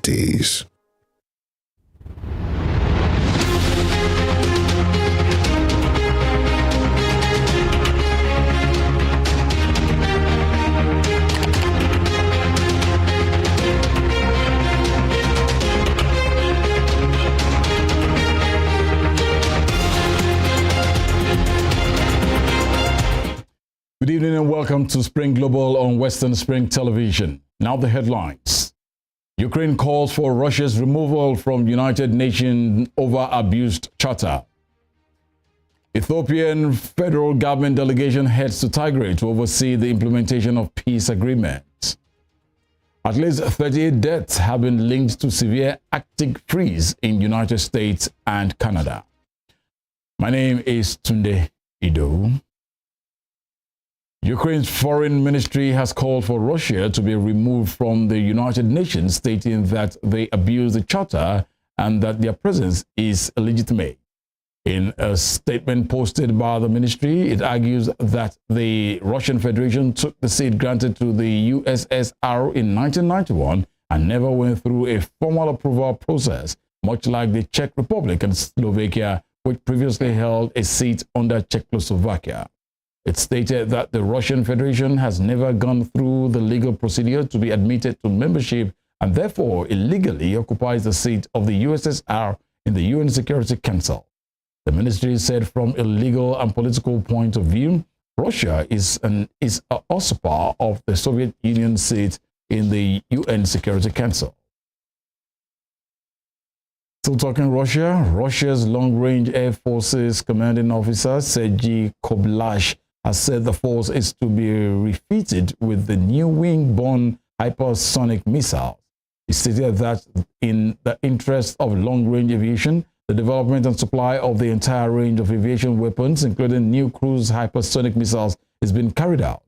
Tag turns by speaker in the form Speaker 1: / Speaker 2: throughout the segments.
Speaker 1: communities.
Speaker 2: Good evening and welcome to Spring Global on Western Spring Television. Now the headlines. Ukraine calls for Russia's removal from United Nations over abused charter. Ethiopian federal government delegation heads to Tigray to oversee the implementation of peace agreements. At least 38 deaths have been linked to severe Arctic freeze in United States and Canada. My name is Tunde Ido. Ukraine's foreign ministry has called for Russia to be removed from the United Nations, stating that they abuse the charter and that their presence is illegitimate. In a statement posted by the ministry, it argues that the Russian Federation took the seat granted to the USSR in 1991 and never went through a formal approval process, much like the Czech Republic and Slovakia, which previously held a seat under Czechoslovakia. It stated that the Russian Federation has never gone through the legal procedure to be admitted to membership and therefore illegally occupies the seat of the USSR in the UN Security Council. The ministry said from a legal and political point of view, Russia is a usurper of the Soviet Union seat in the UN Security Council. Still talking Russia, Russia's long-range Air Forces commanding officer Sergei Koblash has said the force is to be refitted with the new wing-borne hypersonic missiles. He stated that in the interest of long-range aviation, the development and supply of the entire range of aviation weapons, including new cruise hypersonic missiles, is being carried out.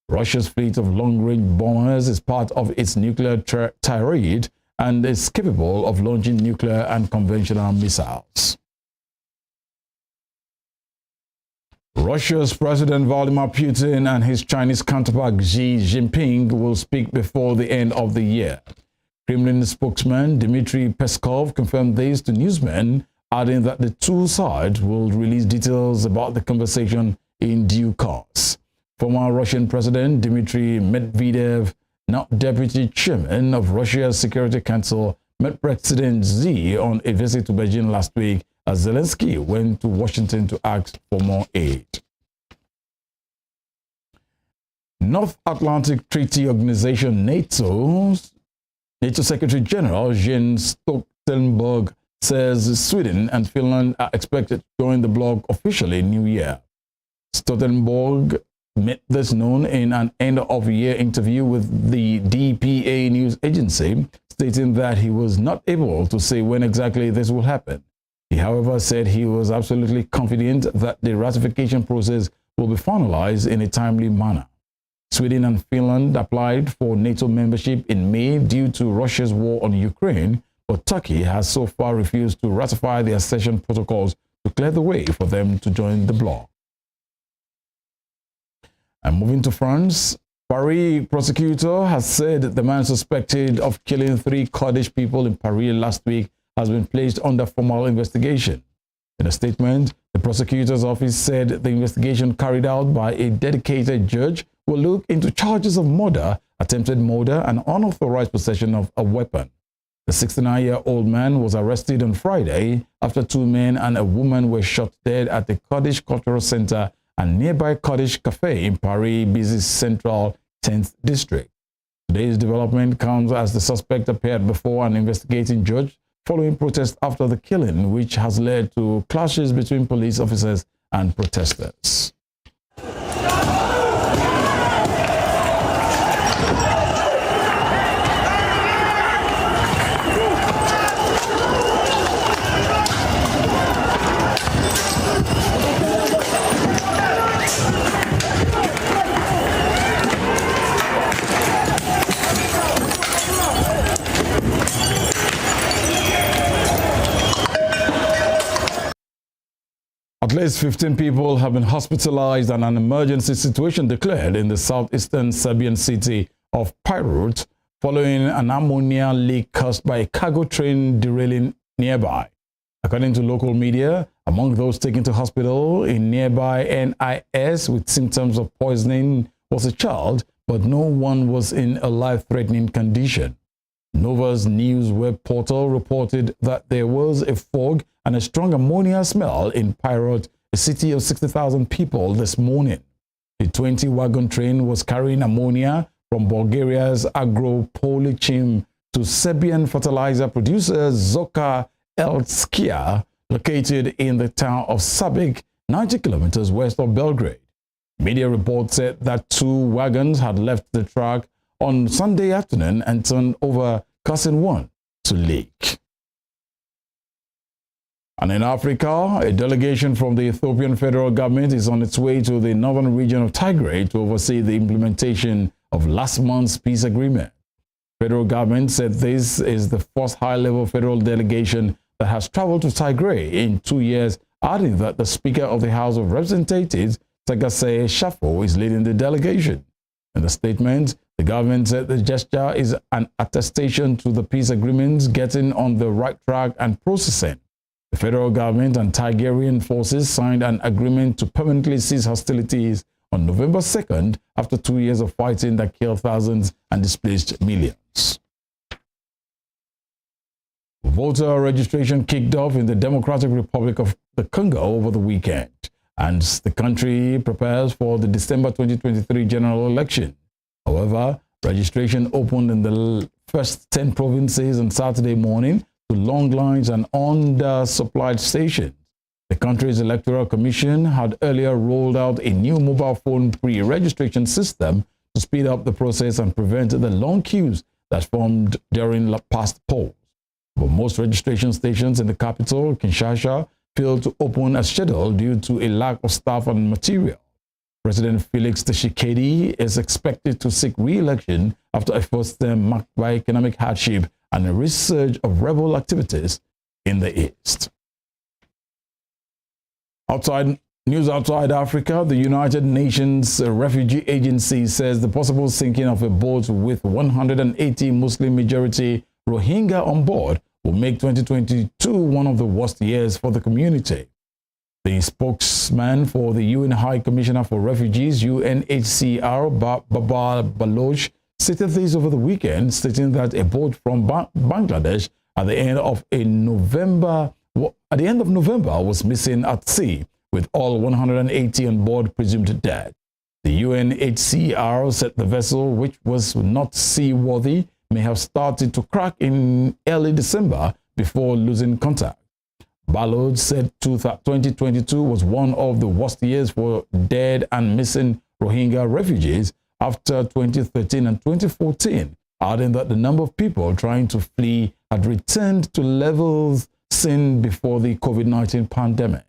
Speaker 2: Russia's fleet of long-range bombers is part of its nuclear tirade and is capable of launching nuclear and conventional missiles. Russia's President Vladimir Putin and his Chinese counterpart Xi Jinping will speak before the end of the year. Kremlin spokesman Dmitry Peskov confirmed this to newsmen, adding that the two sides will release details about the conversation in due course. Former Russian President Dmitry Medvedev, now deputy chairman of Russia's Security Council, met President Xi on a visit to Beijing last week as Zelensky went to Washington to ask for more aid. North Atlantic Treaty Organization NATO Secretary General Jens Stoltenberg says Sweden and Finland are expected to join the bloc officially in New Year. Stoltenberg made this known in an end-of-year interview with the DPA news agency, stating that he was not able to say when exactly this will happen. He, however, said he was absolutely confident that the ratification process will be finalized in a timely manner. Sweden and Finland applied for NATO membership in May due to Russia's war on Ukraine, but Turkey has so far refused to ratify the accession protocols to clear the way for them to join the bloc. And moving to France, Paris prosecutor has said the man suspected of killing 3 Kurdish people in Paris last week has been placed under formal investigation. In a statement, the prosecutor's office said the investigation carried out by a dedicated judge will look into charges of murder, attempted murder, and unauthorized possession of a weapon. The 69-year-old man was arrested on Friday after 2 men and a woman were shot dead at the Kurdish Cultural Center and nearby Kurdish Cafe in Paris' busy central 10th district. Today's development comes as the suspect appeared before an investigating judge following protests after the killing, which has led to clashes between police officers and protesters. At least 15 people have been hospitalized and an emergency situation declared in the southeastern Serbian city of Pirot following an ammonia leak caused by a cargo train derailing nearby. According to local media, among those taken to hospital in nearby NIS with symptoms of poisoning was a child, but no one was in a life-threatening condition. Nova's news web portal reported that there was a fog and a strong ammonia smell in Pirot, a city of 60,000 people, this morning. The 20-wagon train was carrying ammonia from Bulgaria's Agropolychim to Serbian fertilizer producer Zoka Eltskia, located in the town of Sabic, 90 kilometers west of Belgrade. Media reports said that 2 wagons had left the track on Sunday afternoon and turned over, causing one to leak. And in Africa, a delegation from the Ethiopian federal government is on its way to the northern region of Tigray to oversee the implementation of last month's peace agreement. Federal government said this is the first high-level federal delegation that has traveled to Tigray in 2 years, adding that the Speaker of the House of Representatives, Tagasei Shafo, is leading the delegation. In the statement, the government said the gesture is an attestation to the peace agreement getting on the right track and processing. The federal government and Tigrayan forces signed an agreement to permanently cease hostilities on November 2nd after 2 years of fighting that killed thousands and displaced millions. Voter registration kicked off in the Democratic Republic of the Congo over the weekend, and the country prepares for the December 2023 general election. However, registration opened in the first 10 provinces on Saturday morning to long lines and undersupplied stations. The country's Electoral Commission had earlier rolled out a new mobile phone pre-registration system to speed up the process and prevent the long queues that formed during past polls. But most registration stations in the capital, Kinshasa, failed to open as scheduled due to a lack of staff and material. President Felix Tshisekedi is expected to seek re-election after a first term marked by economic hardship and a resurgence of rebel activities in the east. Outside Africa, the United Nations Refugee Agency says the possible sinking of a boat with 180 Muslim-majority Rohingya on board will make 2022 one of the worst years for the community. The spokesman for the UN High Commissioner for Refugees, UNHCR, Babar Baloch, stated this over the weekend, stating that a boat from Bangladesh at the end of November was missing at sea, with all 180 on board presumed dead. The UNHCR said the vessel, which was not seaworthy, may have started to crack in early December before losing contact. Ballard said 2022 was one of the worst years for dead and missing Rohingya refugees after 2013 and 2014, adding that the number of people trying to flee had returned to levels seen before the COVID-19 pandemic.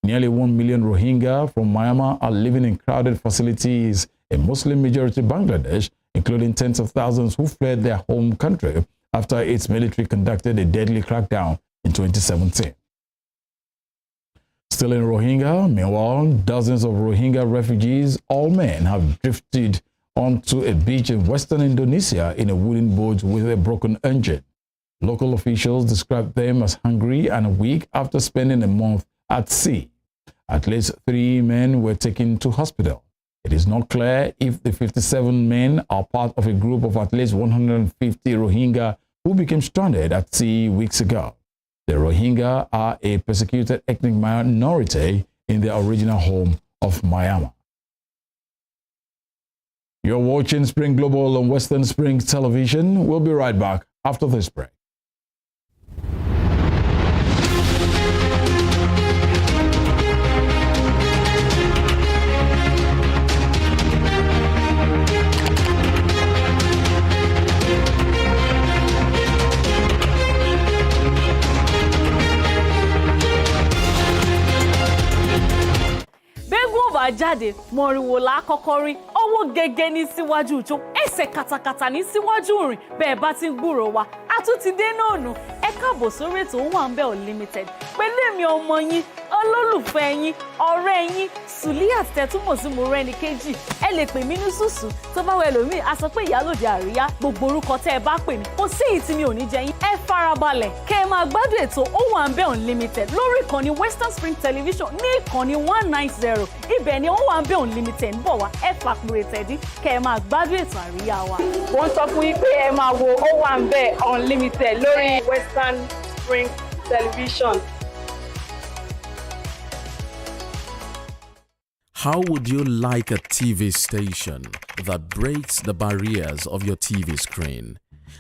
Speaker 2: Nearly 1 million Rohingya from Myanmar are living in crowded facilities in Muslim-majority Bangladesh, including tens of thousands who fled their home country after its military conducted a deadly crackdown in 2017. Still in Rohingya, meanwhile, dozens of Rohingya refugees, all men, have drifted onto a beach in western Indonesia in a wooden boat with a broken engine. Local officials described them as hungry and weak after spending a month at sea. At least 3 men were taken to hospital. It is not clear if the 57 men are part of a group of at least 150 Rohingya who became stranded at sea weeks ago. The Rohingya are a persecuted ethnic minority in their original home of Myanmar. You're watching Spring Global on Western Springs Television. We'll be right back after this break.
Speaker 1: Jáde mọ̀rìnwó la kọ́kọ́ rí ọwọ́ gẹ́gẹ́ ní síwájú ìjó ẹsẹ̀ katakata ní síwájú rìn bẹ́ẹ̀ bá ti ń gbúròó wa a tún ti dé náà nù ẹ káàbọ̀ sórí ètò Owambe Unlimited pẹ̀lú èmi ọmọ yín olólùfẹ́ yín ọ̀rẹ́ yín Suliat tẹ́túmọ̀ sí Mọ́rẹ́níkejì ẹ lè pè mí ní Sùsù tó bá wẹ̀ lómi a sọ pé ìyálòde àríyá gbogbo orúkọ tẹ́ ẹ bá pè mí kò sí èyí tí mi ò ní jẹ yín ẹ farabalẹ̀ kẹ́ ẹ máa gbádùn ètò Ó Wà Ńbẹ̀ Unlimited lórí ìkànnì Western Spring Television ní ìkànnì 190 ibẹ̀ ni Ó Wà Ńbẹ̀ Unlimited ń bọ̀ wá ẹ fàkùrẹ̀ tẹ̀dí kẹ́ ẹ máa gbádùn ètò àríyá wa.
Speaker 3: Wọ́n sọ fún yín pé ẹ máa wo Ó Wà Ńbẹ̀ Unlimited lórí Western Spring Television.
Speaker 4: How would you like a TV station that breaks the barriers of your TV screen?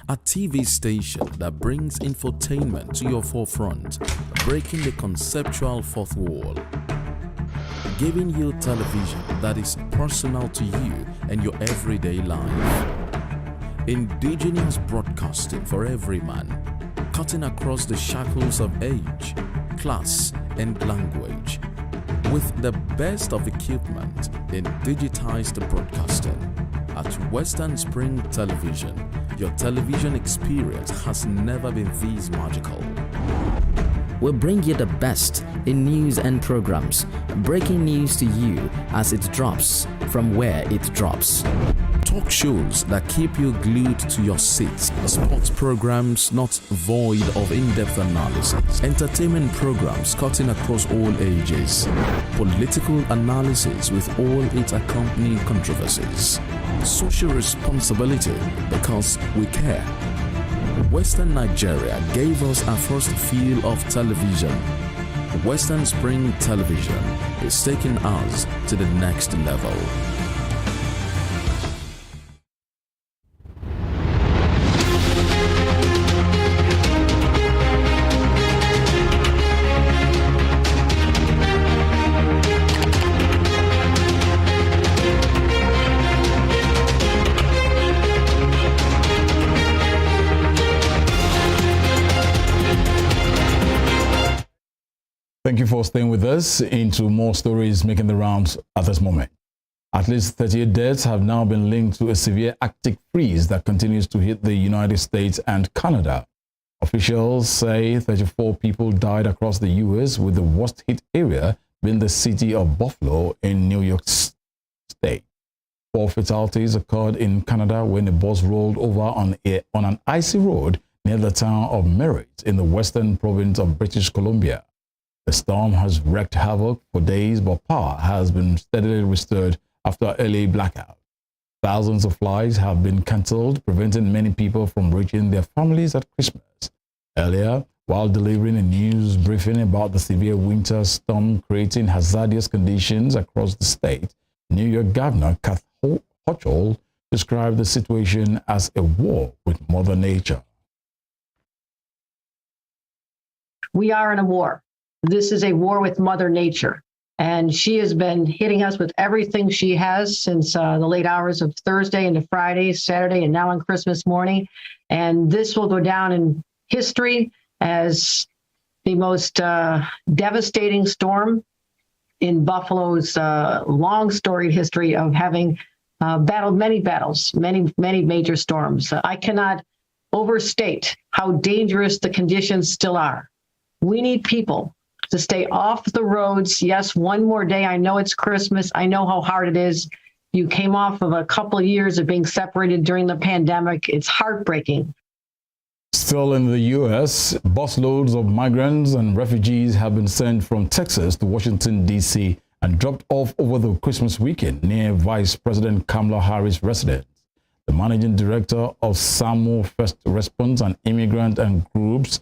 Speaker 4: A TV station that brings infotainment to your forefront, breaking the conceptual fourth wall. Giving you television that is personal to you and your everyday life. Indigenous broadcasting for every man, cutting across the shackles of age, class, and language. With the best of equipment in digitized broadcasting. At Western Spring Television, your television experience has never been this magical.
Speaker 5: We'll bring you the best in news and programs, breaking news to you as it drops from where it drops.
Speaker 4: Talk shows that keep you glued to your seats, sports programs not void of in-depth analysis, entertainment programs cutting across all ages, political analysis with all its accompanying controversies, social responsibility because we care. Western Nigeria gave us our first feel of television. Western Spring Television is taking us to the next level.
Speaker 2: Thank you for staying with us. Into more stories making the rounds at this moment. At least 38 deaths have now been linked to a severe Arctic freeze that continues to hit the United States and Canada. Officials say 34 people died across the U.S., with the worst hit area being the city of Buffalo in New York State. 4 fatalities occurred in Canada when a bus rolled over on an icy road near the town of Merritt in the western province of British Columbia. The storm has wreaked havoc for days, but power has been steadily restored after a early blackout. Thousands of flights have been cancelled, preventing many people from reaching their families at Christmas. Earlier, while delivering a news briefing about the severe winter storm creating hazardous conditions across the state, New York Governor Kathy Hochul described the situation as a war with Mother Nature.
Speaker 6: We are in a war. This is a war with Mother Nature, and she has been hitting us with everything she has since the late hours of Thursday into Friday, Saturday, and now on Christmas morning. And this will go down in history as the most devastating storm in Buffalo's long storied history of having battled many battles, many major storms. I cannot overstate how dangerous the conditions still are. We need people to stay off the roads. Yes, one more day. I know it's Christmas. I know how hard it is. You came off of a couple of years of being separated during the pandemic. It's heartbreaking.
Speaker 2: Still in the U.S., busloads of migrants and refugees have been sent from Texas to Washington, D.C. and dropped off over the Christmas weekend near Vice President Kamala Harris' residence. The managing director of SAMU First Response and Immigrant and Groups,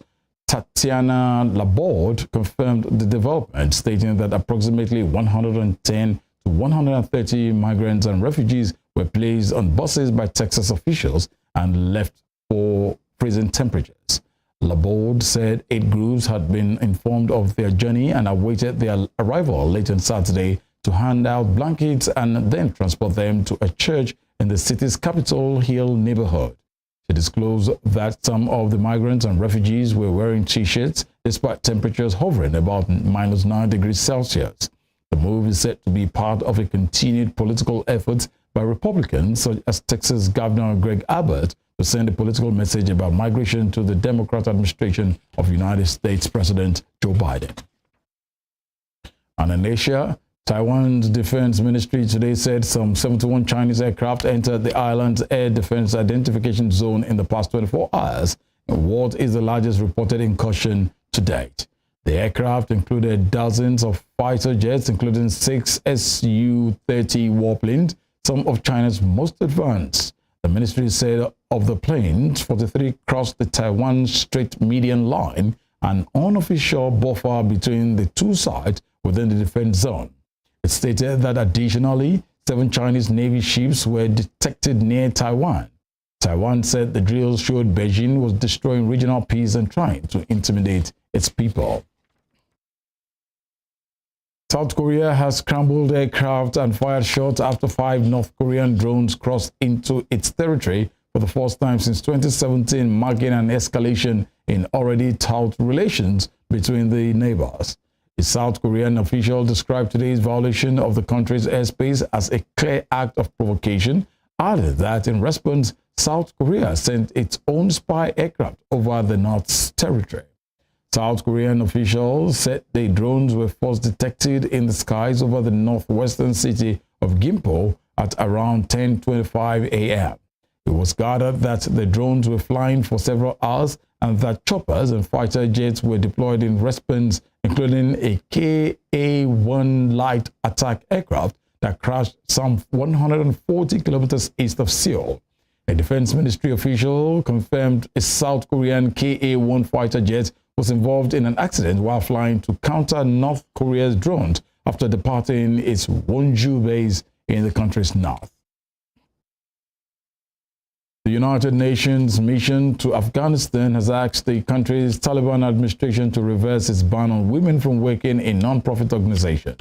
Speaker 2: Tatiana Laborde, confirmed the development, stating that approximately 110 to 130 migrants and refugees were placed on buses by Texas officials and left for freezing temperatures. Laborde said 8 groups had been informed of their journey and awaited their arrival late on Saturday to hand out blankets and then transport them to a church in the city's Capitol Hill neighborhood. She disclosed that some of the migrants and refugees were wearing T-shirts despite temperatures hovering about -9 degrees Celsius. The move is said to be part of a continued political effort by Republicans such as Texas Governor Greg Abbott to send a political message about migration to the Democrat administration of United States President Joe Biden. And in Asia, Taiwan's defense ministry today said some 71 Chinese aircraft entered the island's air defense identification zone in the past 24 hours, in what is the largest reported incursion to date. The aircraft included dozens of fighter jets, including 6 Su-30 warplanes, some of China's most advanced. The ministry said of the planes, 43 crossed the Taiwan Strait median line, an unofficial buffer between the two sides within the defense zone. It stated that additionally, 7 Chinese Navy ships were detected near Taiwan. Taiwan said the drills showed Beijing was destroying regional peace and trying to intimidate its people. South Korea has scrambled aircraft and fired shots after 5 North Korean drones crossed into its territory for the first time since 2017, marking an escalation in already taut relations between the neighbors. A South Korean official described today's violation of the country's airspace as a clear act of provocation, added that in response, South Korea sent its own spy aircraft over the North's territory. South Korean officials said the drones were first detected in the skies over the northwestern city of Gimpo at around 10:25 a.m. It was gathered that the drones were flying for several hours and that choppers and fighter jets were deployed in response, including a Ka-1 light attack aircraft that crashed some 140 kilometers east of Seoul. A defense ministry official confirmed a South Korean Ka-1 fighter jet was involved in an accident while flying to counter North Korea's drones after departing its Wonju base in the country's north. The United Nations mission to Afghanistan has asked the country's Taliban administration to reverse its ban on women from working in non-profit organizations.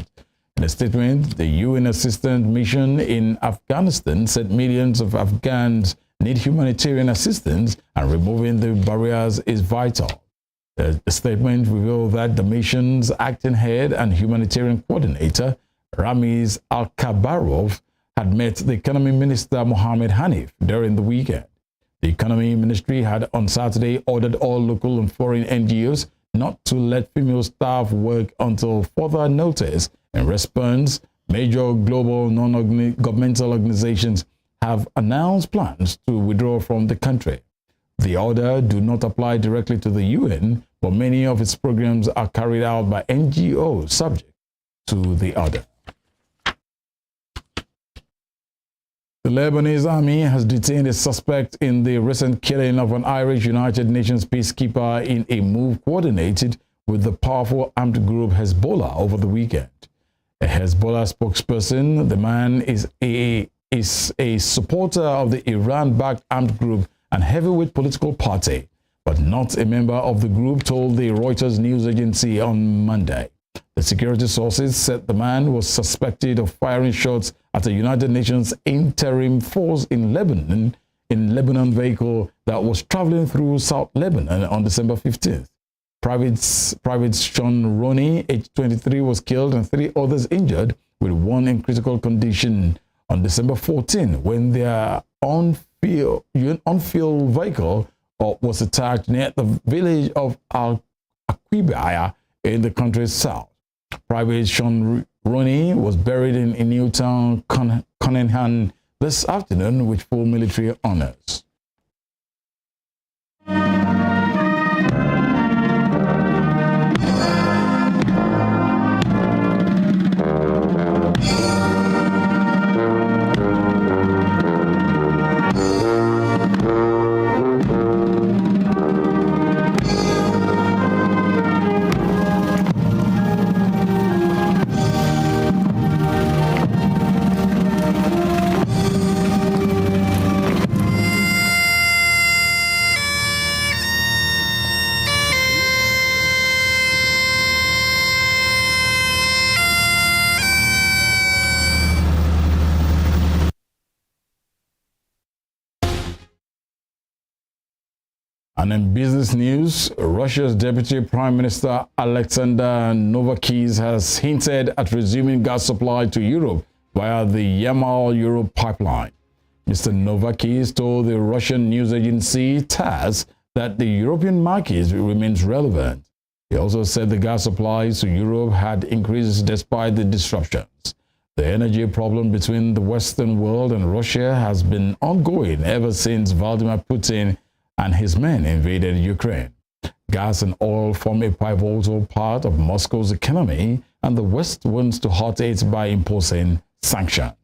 Speaker 2: In a statement, the UN Assistance Mission in Afghanistan said millions of Afghans need humanitarian assistance and removing the barriers is vital. The statement revealed that the mission's acting head and humanitarian coordinator, Ramiz Al-Kabarov, had met the economy minister Mohammed Hanif during the weekend. The economy ministry had on Saturday ordered all local and foreign NGOs not to let female staff work until further notice. In response, major global non-governmental organizations have announced plans to withdraw from the country. The order do not apply directly to the UN, but many of its programs are carried out by NGOs subject to the order. The Lebanese army has detained a suspect in the recent killing of an Irish United Nations peacekeeper in a move coordinated with the powerful armed group Hezbollah over the weekend. A Hezbollah spokesperson, the man is a supporter of the Iran-backed armed group and heavyweight political party, but not a member of the group, told the Reuters news agency on Monday. The security sources said the man was suspected of firing shots at a United Nations interim force in Lebanon vehicle that was traveling through South Lebanon on December 15th. Private Sean Roney, age 23, was killed and 3 others injured, with 1 in critical condition on December 14 when their on-field vehicle was attacked near the village of Al-Aqibaya in the country's south. Private Sean Roney was buried in Newtown, Cunningham this afternoon with full military honors. And in business news, Russia's Deputy Prime Minister Alexander Novakis has hinted at resuming gas supply to Europe via the Yamal-Europe pipeline. Mr. Novakis told the Russian news agency TASS that the European market remains relevant. He also said the gas supplies to Europe had increased despite the disruptions. The energy problem between the Western world and Russia has been ongoing ever since Vladimir Putin and his men invaded Ukraine. Gas and oil form a pivotal part of Moscow's economy, and the West wants to hurt it by imposing sanctions.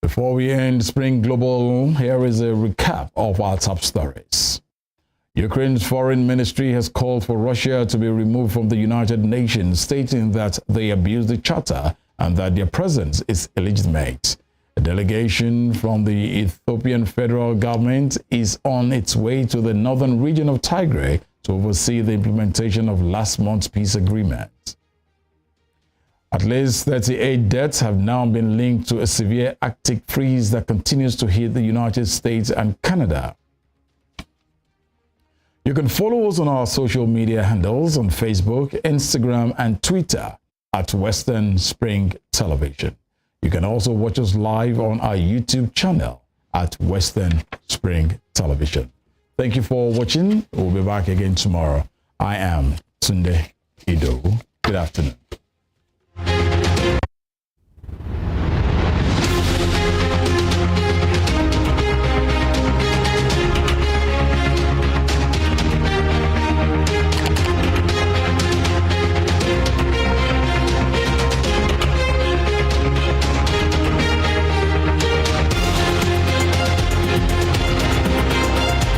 Speaker 2: Before we end Spring Global, here is a recap of our top stories. Ukraine's foreign ministry has called for Russia to be removed from the United Nations, stating that they abuse the charter and that their presence is illegitimate. A delegation from the Ethiopian federal government is on its way to the northern region of Tigray to oversee the implementation of last month's peace agreement. At least 38 deaths have now been linked to a severe Arctic freeze that continues to hit the United States and Canada. You can follow us on our social media handles on Facebook, Instagram, and Twitter at Western Spring Television. You can also watch us live on our YouTube channel at Western Spring Television. Thank you for watching. We'll be back again tomorrow. I am Tunde Ido. Good afternoon.